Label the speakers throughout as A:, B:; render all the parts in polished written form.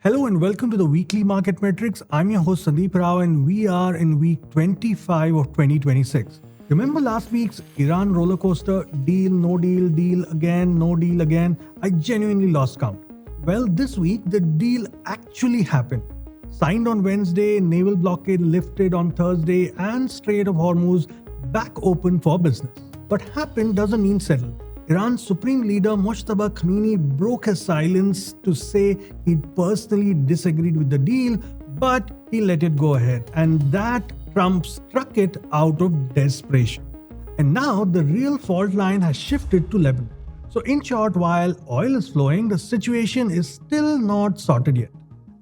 A: Hello and welcome to the weekly market metrics. I'm your host Sandeep Rao and we are in week 25 of 2026. Remember last week's Iran roller coaster? Deal, no deal, deal again, no deal again. I genuinely lost count. Well, this week the deal actually happened. Signed on Wednesday, naval blockade lifted on Thursday and Strait of Hormuz back open for business. But happened doesn't mean settled. Iran's supreme leader Mojtaba Khamenei broke his silence to say he personally disagreed with the deal, but he let it go ahead. And that Trump struck it out of desperation. And now the real fault line has shifted to Lebanon. So in short, while oil is flowing, the situation is still not sorted yet.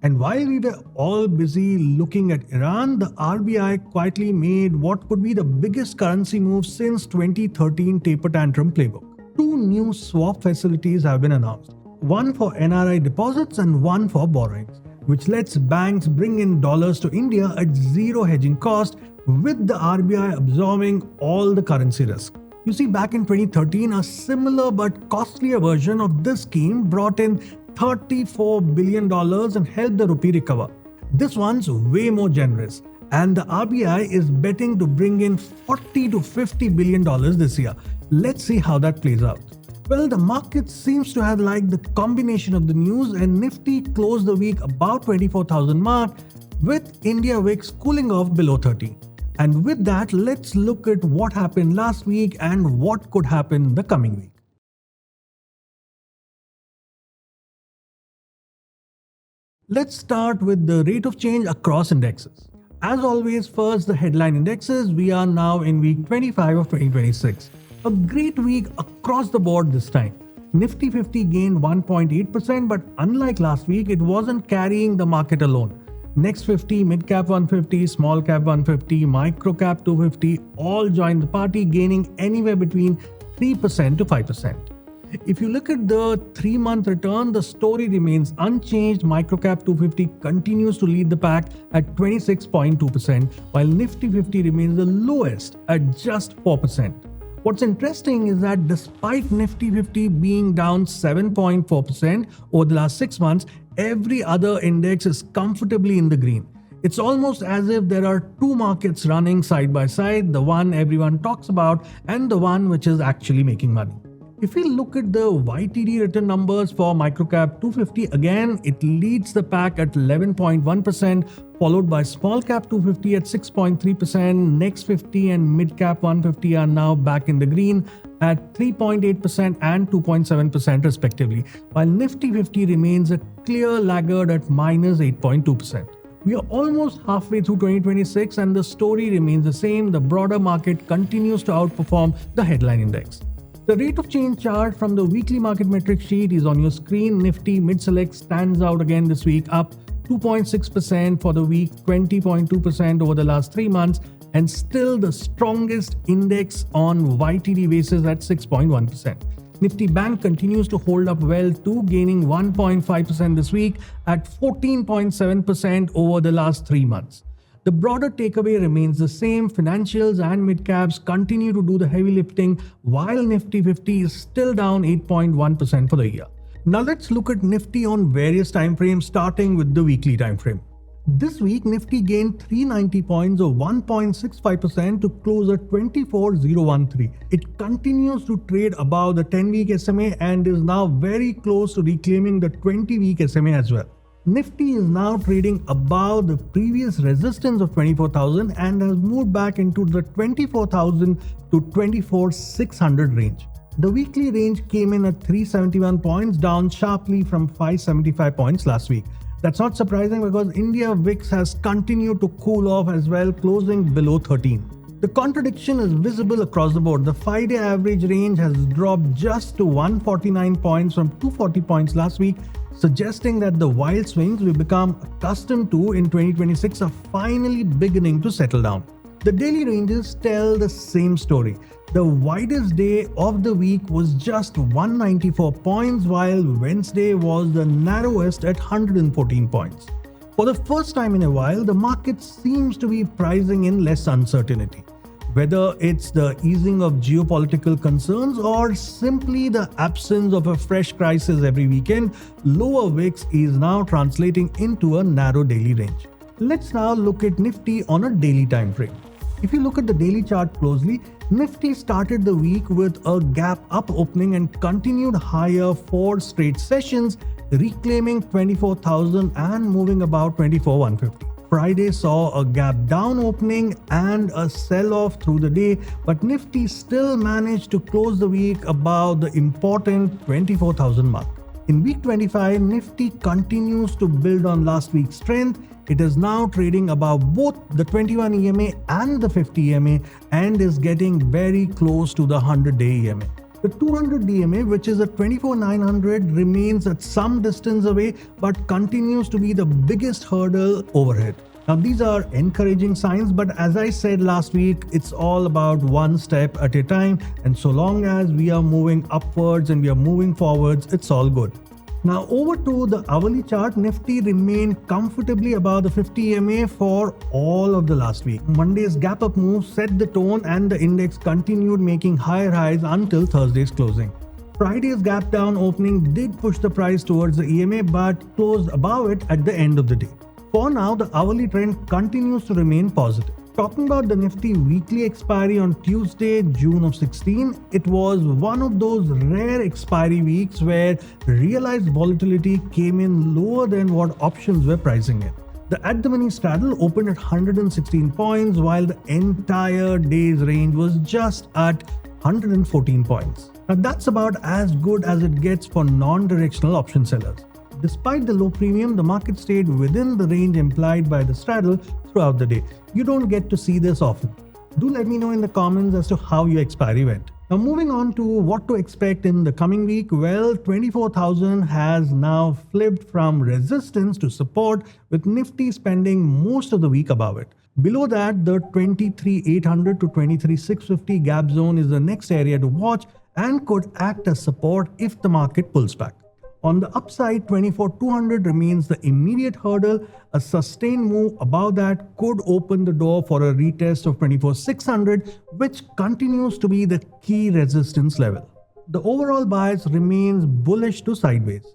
A: And while we were all busy looking at Iran, the RBI quietly made what could be the biggest currency move since 2013 taper tantrum playbook. Two new swap facilities have been announced, one for NRI deposits and one for borrowings, which lets banks bring in dollars to India at zero hedging cost, with the RBI absorbing all the currency risk. You see, back in 2013, a similar but costlier version of this scheme brought in $34 billion and helped the rupee recover. This one's way more generous, and the RBI is betting to bring in $40 to $50 billion this year. Let's see how that plays out. Well, the market seems to have liked the combination of the news, and Nifty closed the week about 24,000 mark, with India VIX cooling off below 30. And with that, let's look at what happened last week and what could happen the coming week. Let's start with the rate of change across indexes. As always, first the headline indexes. We are now in week 25 of 2026. A great week across the board this time. Nifty 50 gained 1.8%, but unlike last week, it wasn't carrying the market alone. Next 50, midcap 150, small cap 150, microcap 250 all joined the party, gaining anywhere between 3% to 5%. If you look at the 3-month return, the story remains unchanged. Microcap 250 continues to lead the pack at 26.2%, while Nifty 50 remains the lowest at just 4%. What's interesting is that despite Nifty 50 being down 7.4% over the last 6 months, every other index is comfortably in the green. It's almost as if there are two markets running side by side, the one everyone talks about and the one which is actually making money. If we look at the YTD return numbers for microcap 250, again, it leads the pack at 11.1%, followed by small cap 250 at 6.3%. Next 50 and midcap 150 are now back in the green at 3.8% and 2.7% respectively, while Nifty 50 remains a clear laggard at minus 8.2%. We are almost halfway through 2026 and the story remains the same. The broader market continues to outperform the headline index. The rate of change chart from the weekly market metric sheet is on your screen. Nifty mid-select stands out again this week, up 2.6% for the week, 20.2% over the last 3 months, and still the strongest index on YTD basis at 6.1%. Nifty Bank continues to hold up well too, gaining 1.5% this week at 14.7% over the last 3 months. The broader takeaway remains the same. Financials and midcaps continue to do the heavy lifting, while Nifty 50 is still down 8.1% for the year. Now let's look at Nifty on various timeframes, starting with the weekly timeframe. This week, Nifty gained 390 points or 1.65% to close at 24,013. It continues to trade above the 10-week SMA and is now very close to reclaiming the 20-week SMA as well. Nifty is now trading above the previous resistance of 24,000 and has moved back into the 24,000 to 24,600 range. The weekly range came in at 371 points, down sharply from 575 points last week. That's not surprising because India VIX has continued to cool off as well, closing below 13. The contradiction is visible across the board. The 5-day average range has dropped just to 149 points from 240 points last week, suggesting that the wild swings we've become accustomed to in 2026 are finally beginning to settle down. The daily ranges tell the same story. The widest day of the week was just 194 points, while Wednesday was the narrowest at 114 points. For the first time in a while, the market seems to be pricing in less uncertainty. Whether it's the easing of geopolitical concerns or simply the absence of a fresh crisis every weekend, lower VIX is now translating into a narrow daily range. Let's now look at Nifty on a daily time frame. If you look at the daily chart closely, Nifty started the week with a gap up opening and continued higher 4 straight sessions, reclaiming 24,000 and moving about 24,150. Friday saw a gap down opening and a sell-off through the day, but Nifty still managed to close the week above the important 24,000 mark. In week 25, Nifty continues to build on last week's strength. It is now trading above both the 21 EMA and the 50 EMA and is getting very close to the 100-day EMA. The 200 DMA, which is at 24,900, remains at some distance away but continues to be the biggest hurdle overhead. Now, these are encouraging signs, but as I said last week, it's all about one step at a time, and so long as we are moving upwards and we are moving forwards, it's all good. Now over to the hourly chart, Nifty remained comfortably above the 50 EMA for all of the last week. Monday's gap up move set the tone and the index continued making higher highs until Thursday's closing. Friday's gap down opening did push the price towards the EMA but closed above it at the end of the day. For now, the hourly trend continues to remain positive. Talking about the Nifty weekly expiry on Tuesday, June of 16, it was one of those rare expiry weeks where realized volatility came in lower than what options were pricing it. The at-the-money straddle opened at 116 points while the entire day's range was just at 114 points. Now that's about as good as it gets for non-directional option sellers. Despite the low premium, the market stayed within the range implied by the straddle throughout the day. You don't get to see this often. Do let me know in the comments as to how your expiry went. Now moving on to what to expect in the coming week, well, 24,000 has now flipped from resistance to support with Nifty spending most of the week above it. Below that, the 23,800 to 23,650 gap zone is the next area to watch and could act as support if the market pulls back. On the upside, 24,200 remains the immediate hurdle. A sustained move above that could open the door for a retest of 24,600, which continues to be the key resistance level. The overall bias remains bullish to sideways.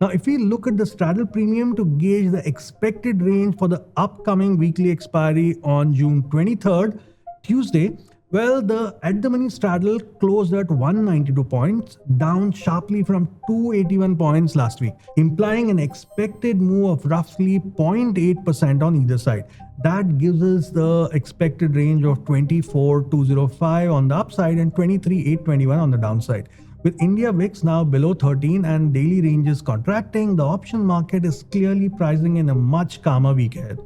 A: Now, if we look at the straddle premium to gauge the expected range for the upcoming weekly expiry on June 23rd, Tuesday, well, the at-the-money straddle closed at 192 points, down sharply from 281 points last week, implying an expected move of roughly 0.8% on either side. That gives us the expected range of 24,205 on the upside and 23,821 on the downside. With India VIX now below 13 and daily ranges contracting, the option market is clearly pricing in a much calmer week ahead.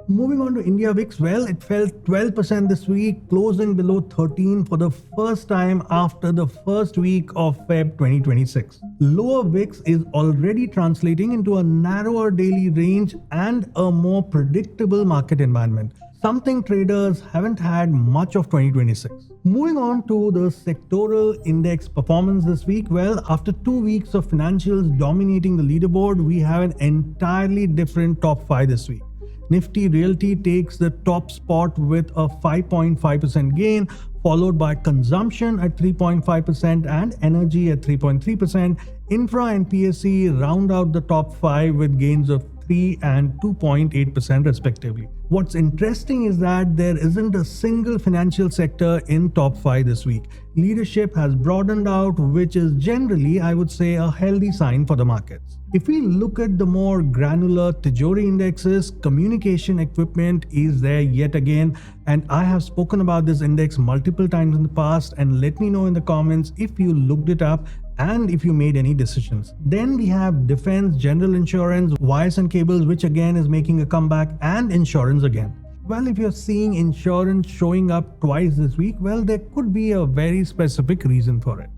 A: Moving on to India VIX, well, it fell 12% this week, closing below 13 for the first time after the first week of Feb 2026. Lower VIX is already translating into a narrower daily range and a more predictable market environment, something traders haven't had much of 2026. Moving on to the sectoral index performance this week, well, after 2 weeks of financials dominating the leaderboard, we have an entirely different top 5 this week. Nifty Realty takes the top spot with a 5.5% gain, followed by consumption at 3.5% and energy at 3.3%. Infra and PSE round out the top 5 with gains of 3 and 2.8% respectively. What's interesting is that there isn't a single financial sector in top 5 this week. Leadership has broadened out, which is generally, I would say, a healthy sign for the markets. If we look at the more granular Tijori Indexes, communication equipment is there yet again, and I have spoken about this index multiple times in the past, and let me know in the comments if you looked it up and if you made any decisions. Then we have defense, general insurance, wires and cables, which again is making a comeback, and insurance again. Well, if you're seeing insurance showing up twice this week, well, there could be a very specific reason for it.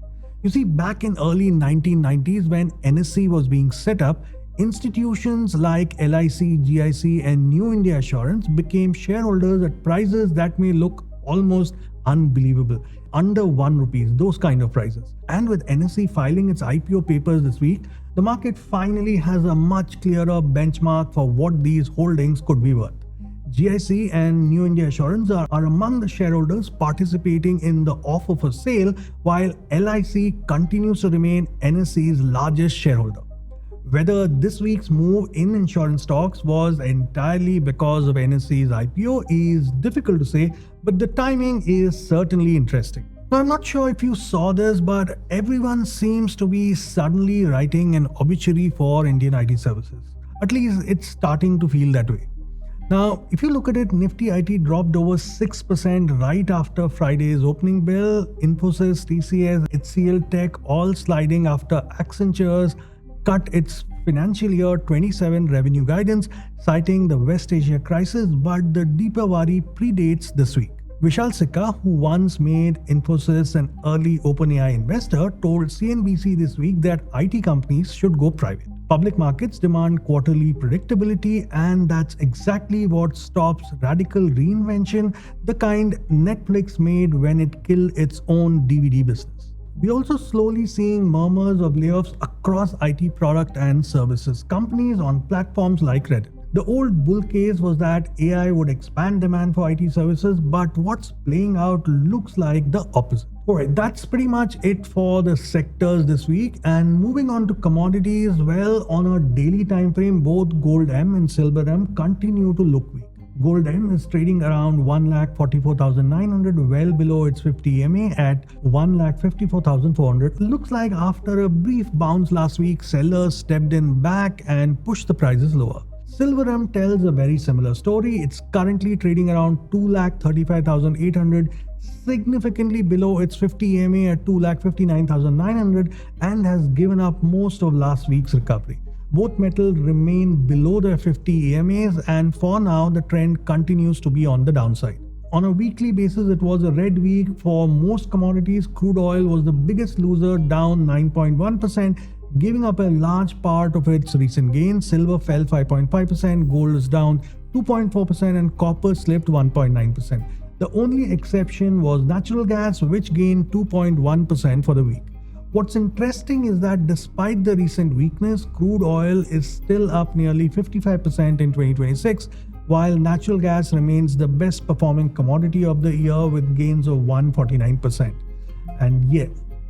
A: You see, back in early 1990s when NSE was being set up, institutions like LIC, GIC and New India Assurance became shareholders at prices that may look almost unbelievable. Under 1 rupees, those kind of prices. And with NSE filing its IPO papers this week, the market finally has a much clearer benchmark for what these holdings could be worth. GIC and New India Assurance are among the shareholders participating in the offer for sale, while LIC continues to remain NSE's largest shareholder. Whether this week's move in insurance stocks was entirely because of NSE's IPO is difficult to say, but the timing is certainly interesting. Now, I'm not sure if you saw this, but everyone seems to be suddenly writing an obituary for Indian IT services. At least it's starting to feel that way. Now, if you look at it, Nifty IT dropped over 6% right after Friday's opening bell. Infosys, TCS, HCL Tech all sliding after Accenture's cut its financial year 27 revenue guidance, citing the West Asia crisis, but the deeper worry predates this week. Vishal Sikka, who once made Infosys an early OpenAI investor, told CNBC this week that IT companies should go private. Public markets demand quarterly predictability, and that's exactly what stops radical reinvention, the kind Netflix made when it killed its own DVD business. We're also slowly seeing murmurs of layoffs across IT product and services companies on platforms like Reddit. The old bull case was that AI would expand demand for IT services, but what's playing out looks like the opposite. Alright, that's pretty much it for the sectors this week. And moving on to commodities, well, on a daily time frame, both Gold M and Silver M continue to look weak. Gold M is trading around 1,44,900, well below its 50 EMA at 1,54,400. Looks like after a brief bounce last week, sellers stepped in back and pushed the prices lower. Silver M tells a very similar story. It's currently trading around 2,35,800, significantly below its 50 EMA at 2,59,900, and has given up most of last week's recovery. Both metals remain below their 50 EMAs, and for now the trend continues to be on the downside. On a weekly basis, it was a red week for most commodities. Crude oil was the biggest loser, down 9.1%, giving up a large part of its recent gains. Silver fell 5.5%, gold is down 2.4%, and copper slipped 1.9%. The only exception was natural gas, which gained 2.1% for the week. What's interesting is that despite the recent weakness, crude oil is still up nearly 55% in 2026, while natural gas remains the best performing commodity of the year with gains of 149%. And yeah,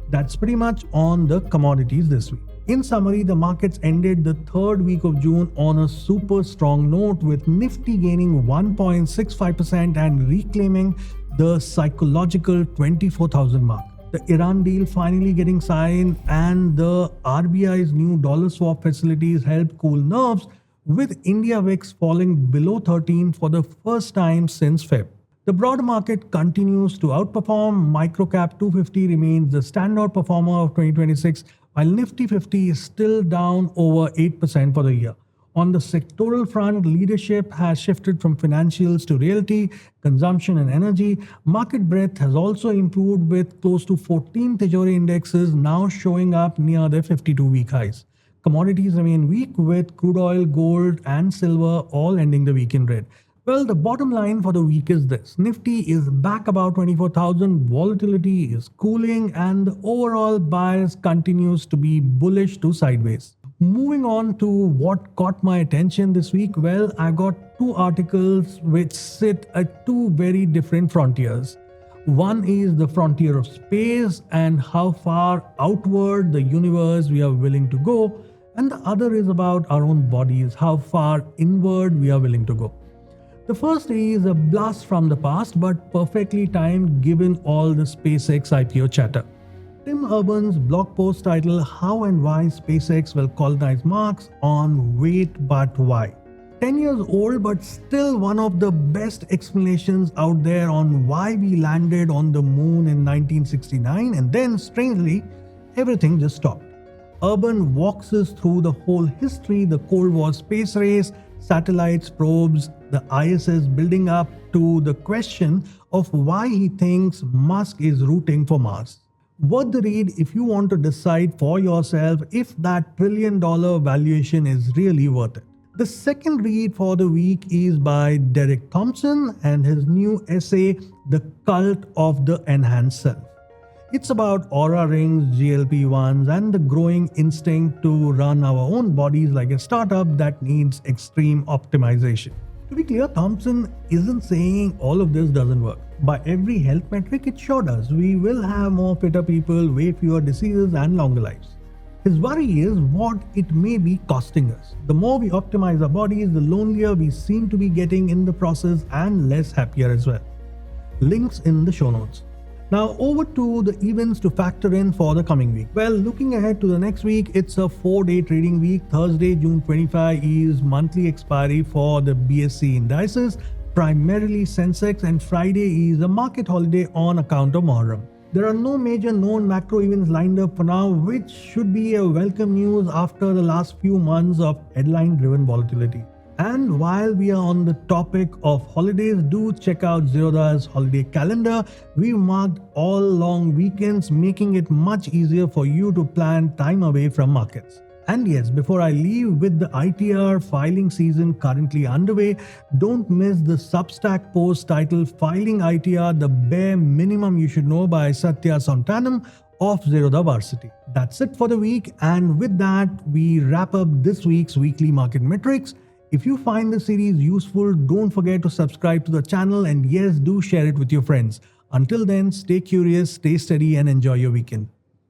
A: that's pretty much on the commodities this week. In summary, the markets ended the third week of June on a super strong note, with Nifty gaining 1.65% and reclaiming the psychological 24,000 mark. The Iran deal finally getting signed, and the RBI's new dollar swap facilities helped cool nerves, with India VIX falling below 13 for the first time since Feb. The broader market continues to outperform. Microcap 250 remains the standout performer of 2026, while Nifty 50 is still down over 8% for the year. On the sectoral front, leadership has shifted from financials to realty, consumption and energy. Market breadth has also improved, with close to 14 Tijori Indexes now showing up near their 52-week highs. Commodities remain weak, with crude oil, gold and silver all ending the week in red. Well, the bottom line for the week is this. Nifty is back about 24,000, volatility is cooling, and the overall bias continues to be bullish to sideways. Moving on to what caught my attention this week, well, I got two articles which sit at two very different frontiers. One is the frontier of space and how far outward the universe we are willing to go, and the other is about our own bodies, how far inward we are willing to go. The first is a blast from the past, but perfectly timed given all the SpaceX IPO chatter. Tim Urban's blog post titled "How and Why SpaceX Will Colonize Mars" on Wait But Why. 10 years old, but still one of the best explanations out there on why we landed on the moon in 1969, and then strangely, everything just stopped. Urban walks us through the whole history, the Cold War space race, satellites, probes, the ISS building up to the question of why he thinks Musk is rooting for Mars. Worth the read if you want to decide for yourself if that $1 trillion valuation is really worth it. The second read for the week is by Derek Thompson and his new essay, The Cult of the Enhanced Self. It's about aura rings, GLP-1s, and the growing instinct to run our own bodies like a startup that needs extreme optimization. To be clear, Thompson isn't saying all of this doesn't work. By every health metric, it sure does. We will have more fitter people, way fewer diseases, and longer lives. His worry is what it may be costing us. The more we optimize our bodies, the lonelier we seem to be getting in the process and less happier as well. Links in the show notes. Now over to the events to factor in for the coming week. Well, looking ahead to the next week, it's a 4-day trading week. Thursday, June 25 is monthly expiry for the BSE indices, primarily Sensex, and Friday is a market holiday on account of Muharram. There are no major known macro events lined up for now, which should be a welcome news after the last few months of headline-driven volatility. And while we are on the topic of holidays, do check out Zerodha's holiday calendar. We've marked all long weekends, making it much easier for you to plan time away from markets. And yes, before I leave, with the ITR filing season currently underway, don't miss the Substack post titled Filing ITR, the bare minimum you should know, by Satya Sontanam of Zerodha Varsity. That's it for the week, and with that, we wrap up this week's weekly market metrics. If you find the series useful, don't forget to subscribe to the channel, and yes, do share it with your friends. Until then, stay curious, stay steady, and enjoy your weekend.